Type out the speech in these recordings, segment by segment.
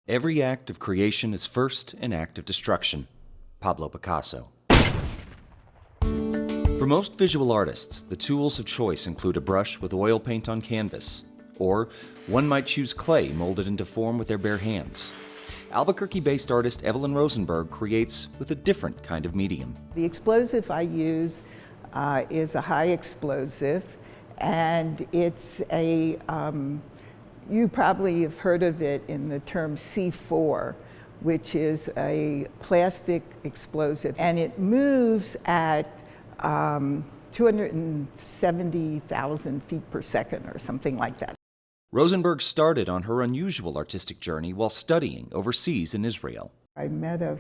Every act of creation is first an act of destruction. Pablo Picasso. For most visual artists, the tools of choice include a brush with oil paint on canvas, or one might choose clay molded into form with their bare hands. Albuquerque-based artist Evelyn Rosenberg creates with a different kind of medium. The explosive I use is a high explosive, and it's a, you probably have heard of it in the term C4, which is a plastic explosive, and it moves at 270,000 feet per second or something like that. Rosenberg started on her unusual artistic journey while studying overseas in Israel. I met a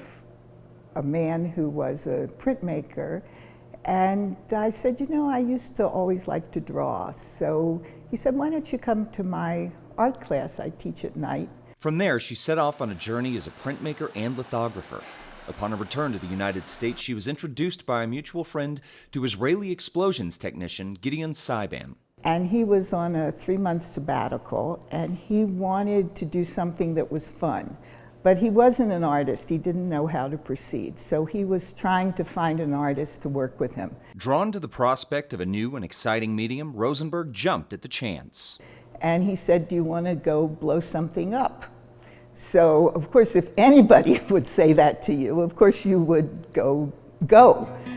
man who was a printmaker, and I said, you know, I used to always like to draw. So he said, why don't you come to my art class? I teach at night. From there, she set off on a journey as a printmaker and lithographer. Upon her return to the United States, she was introduced by a mutual friend to Israeli explosions technician Gideon Saiban. And he was on a 3-month sabbatical, and he wanted to do something that was fun. But he wasn't an artist. He didn't know how to proceed. So he was trying to find an artist to work with him. Drawn to the prospect of a new and exciting medium, Rosenberg jumped at the chance. And he said, do you want to go blow something up? So, of course, if anybody would say that to you, of course you would go.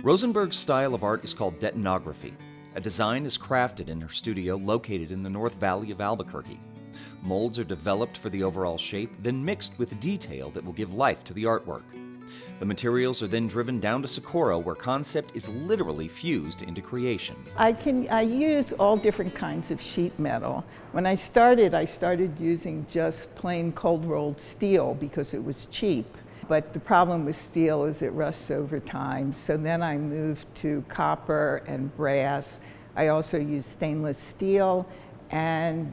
Rosenberg's style of art is called Detonography. A design is crafted in her studio located in the North Valley of Albuquerque. Molds are developed for the overall shape, then mixed with detail that will give life to the artwork. The materials are then driven down to Socorro, where concept is literally fused into creation. I use all different kinds of sheet metal. When I started using just plain cold-rolled steel because it was cheap. But the problem with steel is it rusts over time. So then I moved to copper and brass. I also use stainless steel, and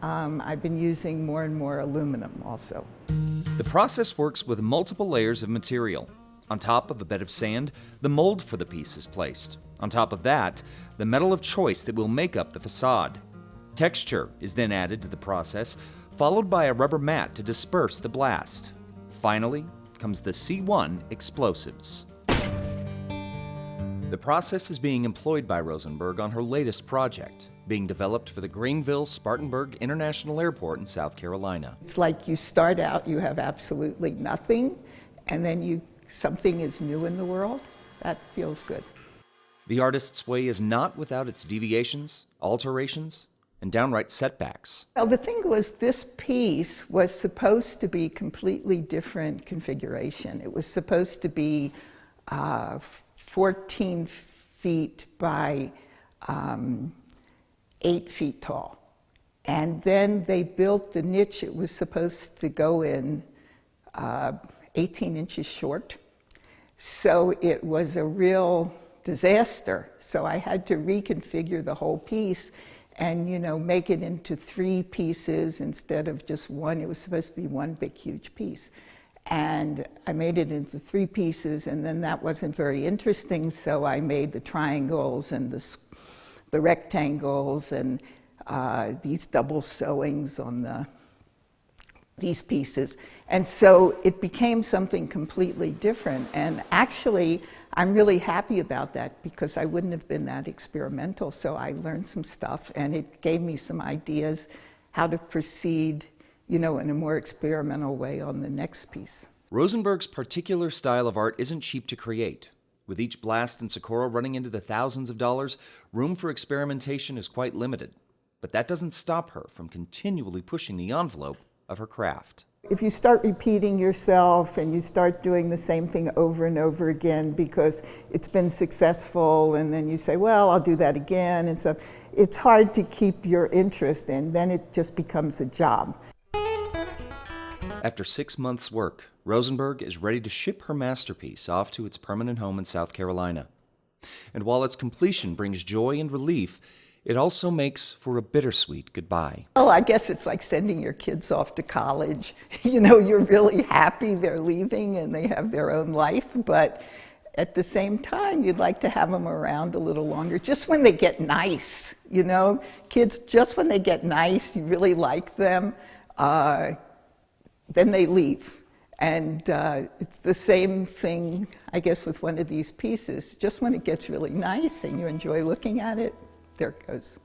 I've been using more and more aluminum also. The process works with multiple layers of material. On top of a bed of sand, the mold for the piece is placed. On top of that, the metal of choice that will make up the facade. Texture is then added to the process, followed by a rubber mat to disperse the blast. Finally comes the C1 explosives. The process is being employed by Rosenberg on her latest project, being developed for the Greenville-Spartanburg International Airport in South Carolina. It's like you start out, you have absolutely nothing, and then something is new in the world. That feels good. The artist's way is not without its deviations, alterations, and downright setbacks. Well, the thing was, this piece was supposed to be completely different configuration. It was supposed to be 14 feet by 8 feet tall. And then they built the niche it was supposed to go in 18 inches short. So it was a real disaster. So I had to reconfigure the whole piece and, you know, make it into 3 pieces instead of just one. It was supposed to be one big, huge piece. And I made it into 3 pieces, and then that wasn't very interesting, so I made the triangles and the rectangles and these double sewings on these pieces. And so it became something completely different. And actually, I'm really happy about that because I wouldn't have been that experimental. So I learned some stuff, and it gave me some ideas how to proceed, you know, in a more experimental way on the next piece. Rosenberg's particular style of art isn't cheap to create. With each blast in Socorro running into the thousands of dollars, room for experimentation is quite limited. But that doesn't stop her from continually pushing the envelope of her craft. If you start repeating yourself and you start doing the same thing over and over again because it's been successful, and then you say, well, I'll do that again, and so it's hard to keep your interest, and then it just becomes a job. After 6 months' work, Rosenberg is ready to ship her masterpiece off to its permanent home in South Carolina. And while its completion brings joy and relief, it also makes for a bittersweet goodbye. Well, I guess it's like sending your kids off to college. You know, you're really happy they're leaving and they have their own life, but at the same time, you'd like to have them around a little longer, just when they get nice, you know? Kids, just when they get nice, you really like them. then they leave. And it's the same thing, I guess, with one of these pieces. Just when it gets really nice and you enjoy looking at it, there it goes.